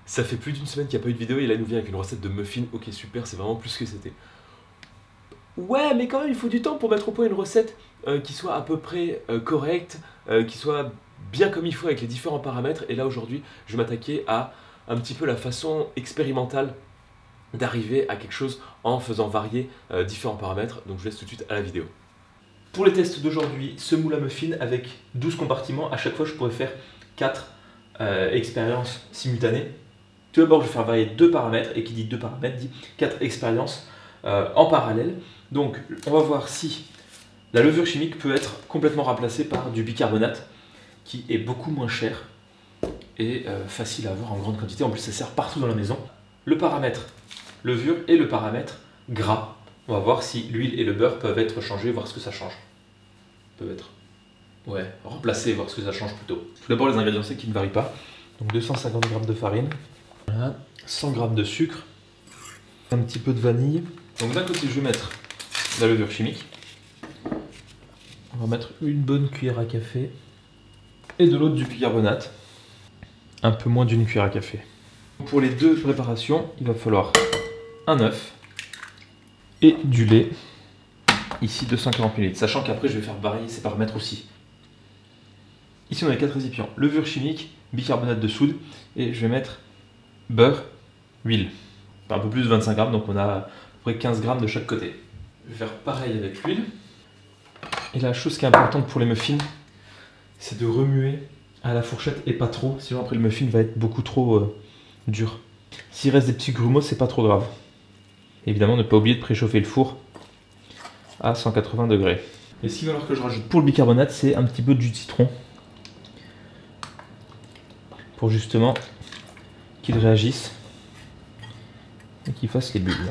Ça fait plus d'une semaine qu'il n'y a pas eu de vidéo et là il nous vient avec une recette de muffins. Ok super, c'est vraiment plus ce que c'était. Ouais mais quand même il faut du temps pour mettre au point une recette qui soit à peu près correcte, qui soit bien comme il faut avec les différents paramètres. Et là aujourd'hui je vais m'attaquer à un petit peu la façon expérimentale d'arriver à quelque chose en faisant varier différents paramètres. Donc je vous laisse tout de suite à la vidéo. Pour les tests d'aujourd'hui, ce moule à muffins avec 12 compartiments, à chaque fois je pourrais faire 4 expériences simultanées. Tout d'abord, je vais faire varier 2 paramètres, et qui dit 2 paramètres dit 4 expériences en parallèle. Donc, on va voir si la levure chimique peut être complètement remplacée par du bicarbonate, qui est beaucoup moins cher et facile à avoir en grande quantité. En plus, ça sert partout dans la maison. Le paramètre levure et le paramètre gras. On va voir si l'huile et le beurre peuvent être changés, voir ce que ça change. Peuvent être remplacés, voir ce que ça change plutôt. Tout d'abord, les ingrédients secs qui ne varient pas. Donc 250 g de farine. Voilà, 100 g de sucre, un petit peu de vanille. Donc d'un côté je vais mettre la levure chimique, on va mettre une bonne cuillère à café, et de l'autre du bicarbonate, un peu moins d'une cuillère à café. Pour les deux préparations, il va falloir un œuf et du lait, ici 240 ml, sachant qu'après je vais faire varier ces paramètres aussi. Ici on a 4 récipients, levure chimique, bicarbonate de soude, et je vais mettre beurre, huile, enfin, un peu plus de 25 g, donc on a à peu près 15 g de chaque côté. Je vais faire pareil avec l'huile. Et la chose qui est importante pour les muffins, c'est de remuer à la fourchette et pas trop, sinon après le muffin va être beaucoup trop dur. S'il reste des petits grumeaux, c'est pas trop grave. Évidemment, ne pas oublier de préchauffer le four à 180 degrés. Et ce qu'il va falloir que je rajoute pour le bicarbonate, c'est un petit peu de jus de citron, pour justement qu'il réagisse et qu'il fasse les bulles.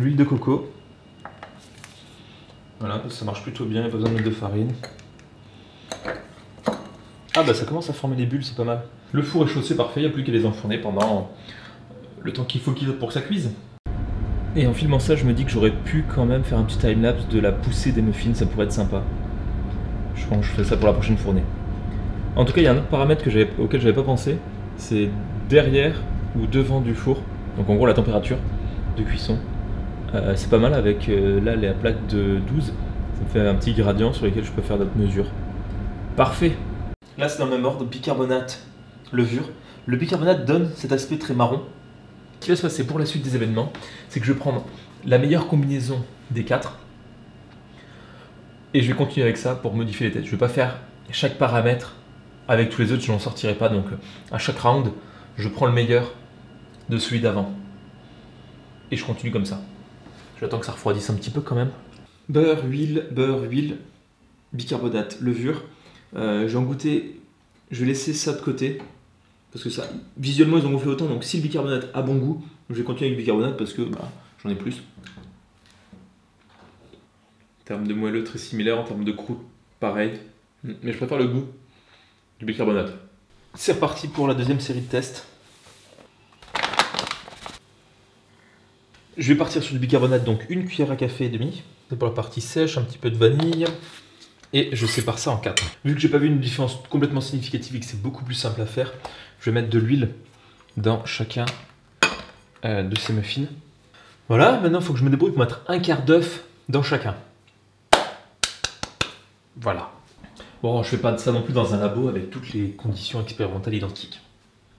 L'huile de coco, voilà, ça marche plutôt bien, il n'y a pas besoin de mettre de farine. Ah bah ça commence à former des bulles, c'est pas mal. Le four est chaud, c'est parfait, il n'y a plus qu'à les enfourner pendant le temps qu'il faut pour que ça cuise. Et en filmant ça, je me dis que j'aurais pu quand même faire un petit timelapse de la poussée des muffins, ça pourrait être sympa. Je pense que je fais ça pour la prochaine fournée. En tout cas, il y a un autre paramètre auquel j'avais pas pensé, c'est derrière ou devant du four, donc en gros la température de cuisson. C'est pas mal avec là la plaque de 12, ça me fait un petit gradient sur lequel je peux faire d'autres mesures. Parfait. Là c'est dans le même ordre, bicarbonate, levure. Le bicarbonate donne cet aspect très marron. Ce qui va se passer pour la suite des événements, c'est que je vais prendre la meilleure combinaison des 4 et je vais continuer avec ça pour modifier les tests. Je vais pas faire chaque paramètre avec tous les autres, je n'en sortirai pas, donc à chaque round, je prends le meilleur de celui d'avant. Et je continue comme ça. J'attends que ça refroidisse un petit peu quand même. Beurre, huile, bicarbonate, levure. Je vais en goûter, je vais laisser ça de côté. Parce que ça, visuellement ils ont gonflé autant, donc si le bicarbonate a bon goût, je vais continuer avec le bicarbonate parce que j'en ai plus. En termes de moelleux, très similaire, en termes de croûte, pareil. Mais je préfère le goût du bicarbonate. C'est reparti pour la deuxième série de tests. Je vais partir sur du bicarbonate, donc une cuillère à café et demi. C'est pour la partie sèche, un petit peu de vanille. Et je sépare ça en 4. Vu que j'ai pas vu une différence complètement significative et que c'est beaucoup plus simple à faire, je vais mettre de l'huile dans chacun de ces muffins. Voilà, maintenant il faut que je me débrouille pour mettre un quart d'œuf dans chacun. Voilà. Bon, je fais pas ça non plus dans un labo avec toutes les conditions expérimentales identiques.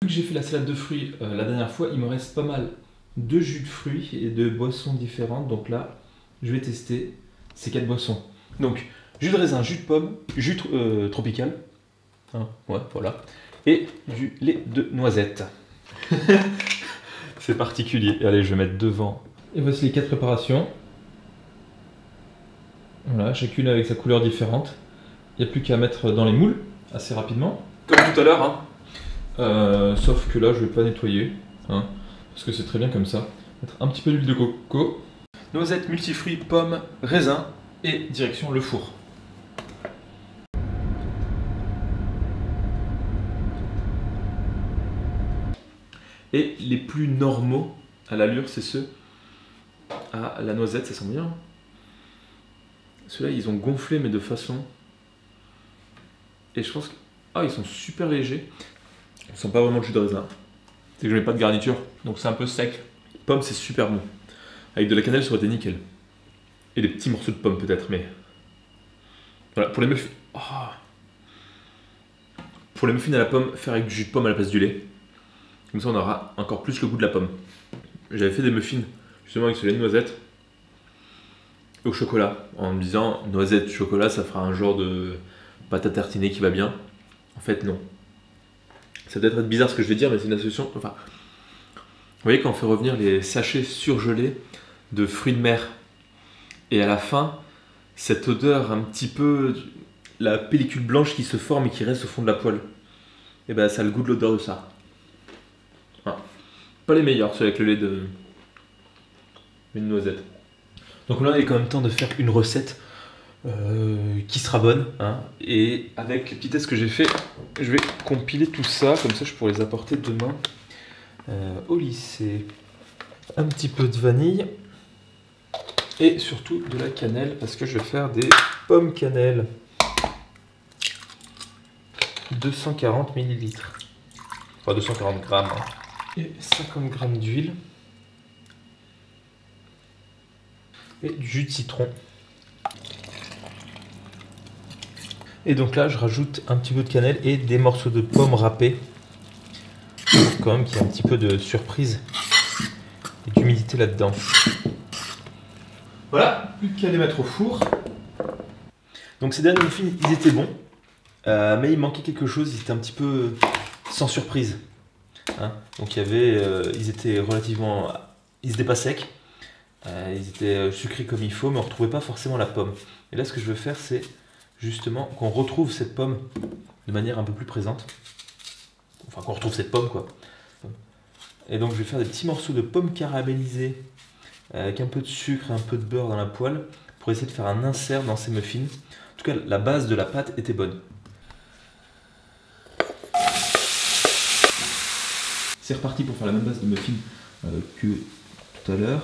Vu que j'ai fait la salade de fruits la dernière fois, il me reste pas mal de jus de fruits et de boissons différentes. Donc là, je vais tester ces 4 boissons. Donc, jus de raisin, jus de pomme, jus tropical. Hein, ouais, voilà. Et du lait de noisette. C'est particulier. Allez, je vais mettre devant. Et voici les 4 préparations. Voilà, chacune avec sa couleur différente. Il n'y a plus qu'à mettre dans les moules assez rapidement. Comme tout à l'heure, hein. Sauf que là, je ne vais pas nettoyer. Hein, parce que c'est très bien comme ça. Mettre un petit peu d'huile de coco. Noisettes, multifruits, pommes, raisin. Et direction le four. Et les plus normaux à l'allure, c'est ceux à la noisette, ça sent bien. Ceux-là, ils ont gonflé, mais de façon... Et je pense que... Ah, ils sont super légers. On sent pas vraiment le jus de raisin. c'est que je mets pas de garniture, donc c'est un peu sec. Pomme, c'est super bon. Avec de la cannelle, ça aurait été nickel. Et des petits morceaux de pommes peut-être, mais... Voilà, pour les muffins... Oh. Pour les muffins à la pomme, faire avec du jus de pomme à la place du lait. Comme ça, on aura encore plus le goût de la pomme. J'avais fait des muffins, justement avec ce lait de noisette, au chocolat, en me disant, noisette, chocolat, ça fera un genre de pâte à tartiner qui va bien. En fait, non. Ça peut être bizarre ce que je vais dire, mais c'est une association... Enfin, vous voyez, quand on fait revenir les sachets surgelés de fruits de mer, et à la fin, cette odeur un petit peu... La pellicule blanche qui se forme et qui reste au fond de la poêle. Et ben ça a le goût de l'odeur de ça. Voilà. Pas les meilleurs, ceux avec le lait de... une noisette. Donc là, il est quand même temps de faire une recette qui sera bonne. Hein, et avec les petits tests que j'ai fait, je vais compiler tout ça. Comme ça, je pourrai les apporter demain au lycée. Un petit peu de vanille. Et surtout de la cannelle, parce que je vais faire des pommes cannelle. 240 ml. Enfin 240 grammes. Hein. Et 50 grammes d'huile. Et du jus de citron. Et donc là, je rajoute un petit peu de cannelle et des morceaux de pommes râpées. Pour quand même qu'il y ait un petit peu de surprise et d'humidité là-dedans. Voilà, plus qu'à les mettre au four. Donc ces derniers muffins, ils étaient bons. Mais il manquait quelque chose, ils étaient un petit peu sans surprise. Hein, donc il y avait, ils étaient relativement... Ils étaient pas secs. Ils étaient sucrés comme il faut, mais on ne retrouvait pas forcément la pomme. Et là, ce que je veux faire, c'est justement qu'on retrouve cette pomme de manière un peu plus présente. Enfin, qu'on retrouve cette pomme, quoi. Et donc, je vais faire des petits morceaux de pommes caramélisées avec un peu de sucre et un peu de beurre dans la poêle pour essayer de faire un insert dans ces muffins. En tout cas, la base de la pâte était bonne. C'est reparti pour faire la même base de muffins que tout à l'heure.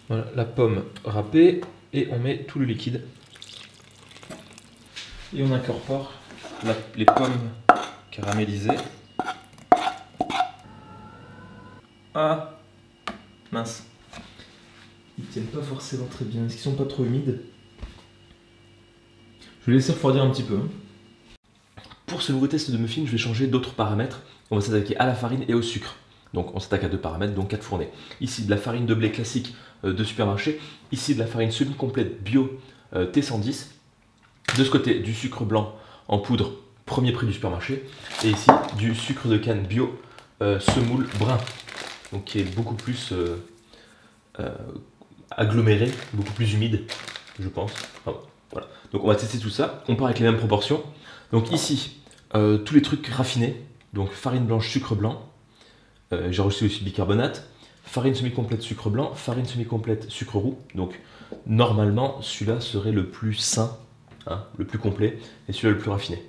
Voilà, la pomme râpée et on met tout le liquide. Et on incorpore les pommes caramélisées. Ah, mince. Ils tiennent pas forcément très bien. Est-ce qu'ils sont pas trop humides? Je vais laisser refroidir un petit peu. Pour ce nouveau test de muffin, je vais changer d'autres paramètres. On va s'attaquer à la farine et au sucre. Donc on s'attaque à 2 paramètres, donc 4 fournées. Ici de la farine de blé classique de supermarché. Ici de la farine semi-complète bio T110. De ce côté du sucre blanc en poudre premier prix du supermarché. Et ici du sucre de canne bio semoule brun. Donc qui est beaucoup plus aggloméré, beaucoup plus humide, je pense. Enfin, voilà. Donc on va tester tout ça. On part avec les mêmes proportions. Donc ici, tous les trucs raffinés. Donc farine blanche, sucre blanc. J'ai reçu aussi bicarbonate. Farine semi-complète, sucre blanc. Farine semi-complète, sucre roux. Donc normalement, celui-là serait le plus sain, hein, le plus complet. Et celui-là le plus raffiné.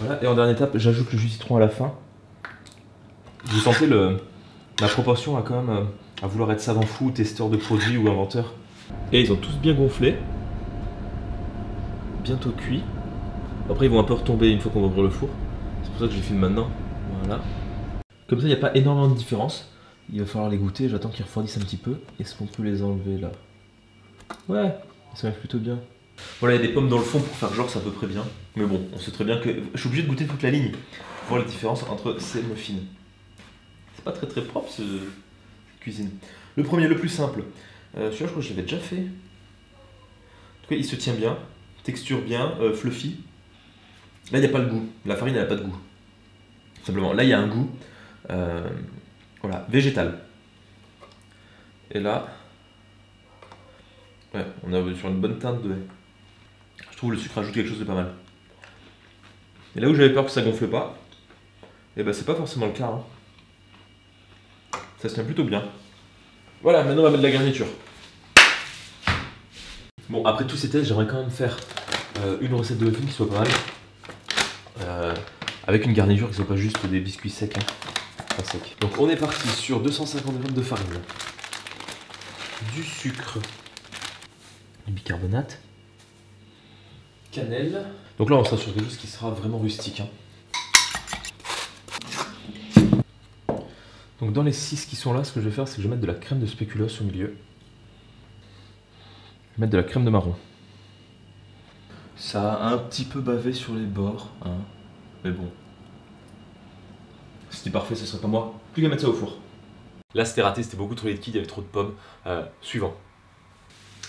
Voilà. Et en dernière étape, j'ajoute le jus de citron à la fin. Vous sentez la proportion à quand même à vouloir être savant fou, testeur de produits ou inventeur. Et ils ont tous bien gonflé. Bientôt cuit. Après ils vont un peu retomber une fois qu'on va ouvrir le four. C'est pour ça que je les filme maintenant. Voilà. Comme ça il n'y a pas énormément de différence. Il va falloir les goûter, j'attends qu'ils refroidissent un petit peu. Est-ce qu'on peut les enlever là? Ouais, ça marche plutôt bien. Voilà, il y a des pommes dans le fond pour faire genre c'est à peu près bien. Mais bon, on sait très bien que je suis obligé de goûter toute la ligne pour voir la différence entre ces muffins. C'est pas très propre cette cuisine. Le premier, le plus simple. Celui-là je crois que je l'avais déjà fait. En tout cas il se tient bien, texture bien, fluffy. Là il n'y a pas le goût, la farine elle n'a pas de goût. Simplement, là il y a un goût voilà, végétal. Et là, ouais, on est sur une bonne teinte de... Je trouve le sucre ajoute quelque chose de pas mal. Et là où j'avais peur que ça gonfle pas, et ben c'est pas forcément le cas. Hein. Ça se tient plutôt bien. Voilà, maintenant on va mettre de la garniture. Bon, après tous ces tests, j'aimerais quand même faire une recette de muffins qui soit pas mal. Avec une garniture qui soit pas juste des biscuits secs. Hein. Pas secs. Donc on est parti sur 250 g de farine, du sucre, du bicarbonate, cannelle. Donc là on sera sur quelque chose qui sera vraiment rustique. Hein. Donc dans les 6 qui sont là, ce que je vais faire, c'est que je vais mettre de la crème de spéculoos au milieu. Je vais mettre de la crème de marron. Ça a un petit peu bavé sur les bords, hein. Mais bon. C'était parfait, ce serait pas moi. Plus qu'à mettre ça au four. Là c'était raté, c'était beaucoup trop liquide, il y avait trop de pommes. Suivant.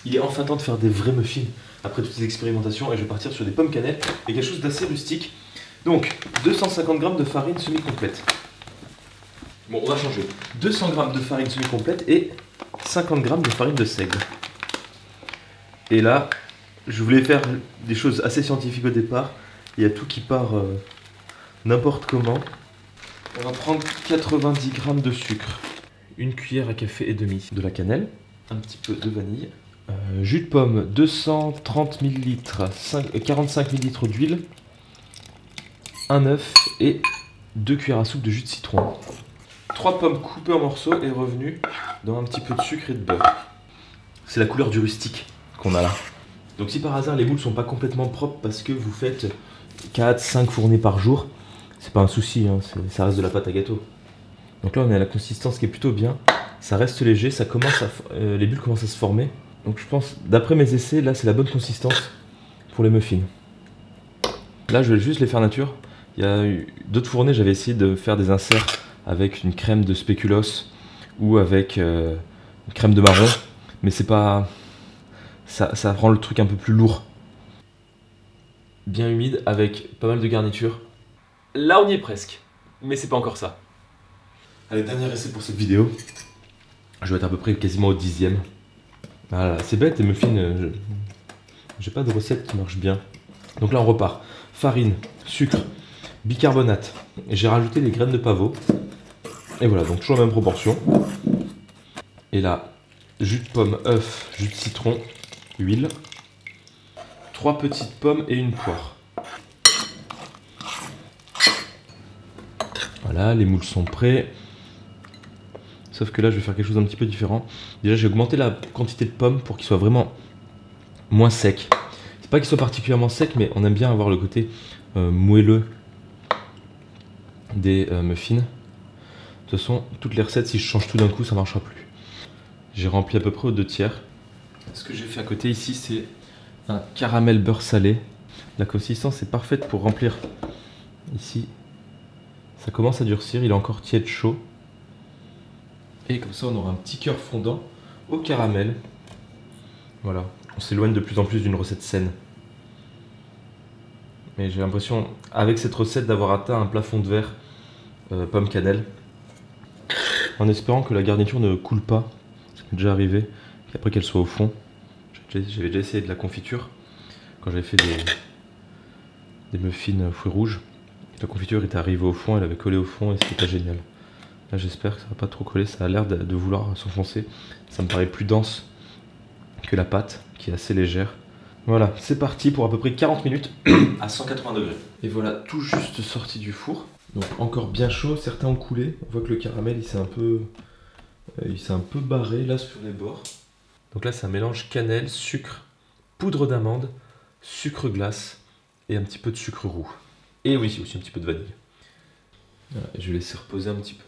Il est enfin temps de faire des vrais muffins après toutes ces expérimentations et je vais partir sur des pommes cannelle et quelque chose d'assez rustique. Donc 250 g de farine semi-complète. Bon, on va changer. 200 g de farine semi-complète et 50 g de farine de seigle. Et là, je voulais faire des choses assez scientifiques au départ. Il y a tout qui part n'importe comment. On va prendre 90 g de sucre, une cuillère à café et demie de la cannelle, un petit peu de vanille, jus de pomme 230 ml, 45 ml d'huile, un œuf et 2 cuillères à soupe de jus de citron. 3 pommes coupées en morceaux et revenues dans un petit peu de sucre et de beurre. C'est la couleur du rustique qu'on a là. Donc si par hasard les moules sont pas complètement propres parce que vous faites 4-5 fournées par jour, c'est pas un souci, hein, ça reste de la pâte à gâteau. Donc là on est à la consistance qui est plutôt bien, ça reste léger, les bulles commencent à se former. Donc je pense, d'après mes essais, là c'est la bonne consistance pour les muffins. Là je vais juste les faire nature. Il y a eu d'autres fournées, j'avais essayé de faire des inserts avec une crème de spéculoos ou avec une crème de marron, mais c'est pas... Ça rend le truc un peu plus lourd. Bien humide avec pas mal de garniture. Là on y est presque, mais c'est pas encore ça. Allez, dernier essai pour cette vidéo. Je vais être à peu près quasiment au 10e. Voilà, c'est bête les muffins, j'ai pas de recette qui marche bien. Donc là on repart. Farine, sucre, bicarbonate. J'ai rajouté des graines de pavot. Et voilà, donc toujours la même proportion. Et là, jus de pomme, œuf, jus de citron, huile. 3 petites pommes et une poire. Voilà, les moules sont prêts. Sauf que là, je vais faire quelque chose d'un petit peu différent. Déjà, j'ai augmenté la quantité de pommes pour qu'il soit vraiment moins sec. C'est pas qu'il soit particulièrement sec, mais on aime bien avoir le côté moelleux des muffins. De toute façon, toutes les recettes, si je change tout d'un coup, ça ne marchera plus. J'ai rempli à peu près aux 2/3. Ce que j'ai fait à côté ici, c'est un caramel beurre salé. La consistance est parfaite pour remplir ici. Ça commence à durcir, il est encore tiède chaud. Et comme ça, on aura un petit cœur fondant au caramel. Voilà, on s'éloigne de plus en plus d'une recette saine. Mais j'ai l'impression, avec cette recette, d'avoir atteint un plafond de verre pomme cannelle. En espérant que la garniture ne coule pas. Ça m'est déjà arrivé. Et après qu'elle soit au fond. J'avais déjà essayé de la confiture. Quand j'avais fait des muffins fruits rouges. La confiture était arrivée au fond, elle avait collé au fond et c'était pas génial. Là j'espère que ça va pas trop coller, ça a l'air de vouloir s'enfoncer. Ça me paraît plus dense que la pâte, qui est assez légère. Voilà, c'est parti pour à peu près 40 minutes à 180 degrés. Et voilà, tout juste sorti du four. Donc encore bien chaud, certains ont coulé. On voit que le caramel il s'est un peu barré là sur les bords. Donc là c'est un mélange cannelle, sucre, poudre d'amande, sucre glace et un petit peu de sucre roux. Et oui, aussi un petit peu de vanille. Voilà, je vais laisser reposer un petit peu.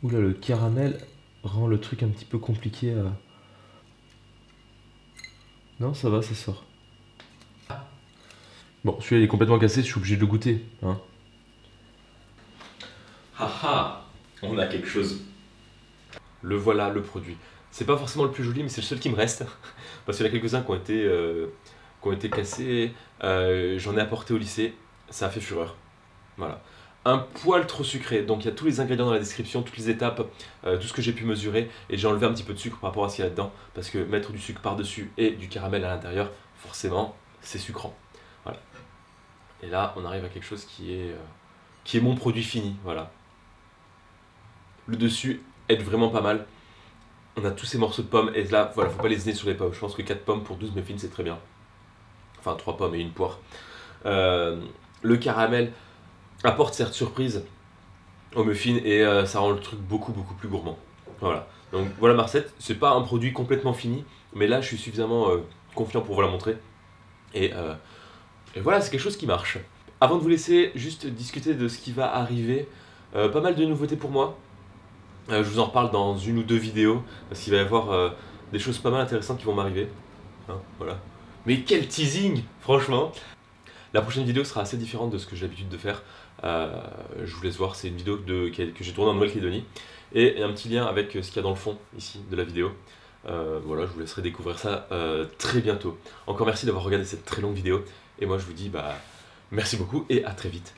Oula, le caramel rend le truc un petit peu compliqué à... Non, ça va, ça sort. Ah. Bon, celui-là il est complètement cassé, je suis obligé de le goûter. Hein. Haha, on a quelque chose. Le voilà, le produit. C'est pas forcément le plus joli, mais c'est le seul qui me reste. Parce qu'il y en a quelques-uns qui ont été cassés. J'en ai apporté au lycée, ça a fait fureur. Voilà. Un poil trop sucré, donc il y a tous les ingrédients dans la description, toutes les étapes, tout ce que j'ai pu mesurer, et j'ai enlevé un petit peu de sucre par rapport à ce qu'il y a dedans, parce que mettre du sucre par-dessus et du caramel à l'intérieur, forcément, c'est sucrant. Voilà. Et là, on arrive à quelque chose qui est mon produit fini, voilà. Le dessus est vraiment pas mal. On a tous ces morceaux de pommes, et là, voilà, faut pas lésiner sur les pommes. Je pense que 4 pommes pour 12 muffins, c'est très bien. Enfin, 3 pommes et une poire. Le caramel apporte cette surprise au muffin et ça rend le truc beaucoup plus gourmand. Voilà, donc voilà ma recette. C'est pas un produit complètement fini, mais là je suis suffisamment confiant pour vous la montrer. Et voilà, c'est quelque chose qui marche. Avant de vous laisser juste discuter de ce qui va arriver, pas mal de nouveautés pour moi. Je vous en reparle dans une ou deux vidéos, parce qu'il va y avoir des choses pas mal intéressantes qui vont m'arriver. Hein, voilà. Mais quel teasing, franchement! La prochaine vidéo sera assez différente de ce que j'ai l'habitude de faire. Je vous laisse voir, c'est une vidéo que j'ai tournée en Nouvelle-Calédonie. Et un petit lien avec ce qu'il y a dans le fond, ici, de la vidéo. Voilà, je vous laisserai découvrir ça très bientôt. Encore merci d'avoir regardé cette très longue vidéo. Et moi je vous dis merci beaucoup et à très vite.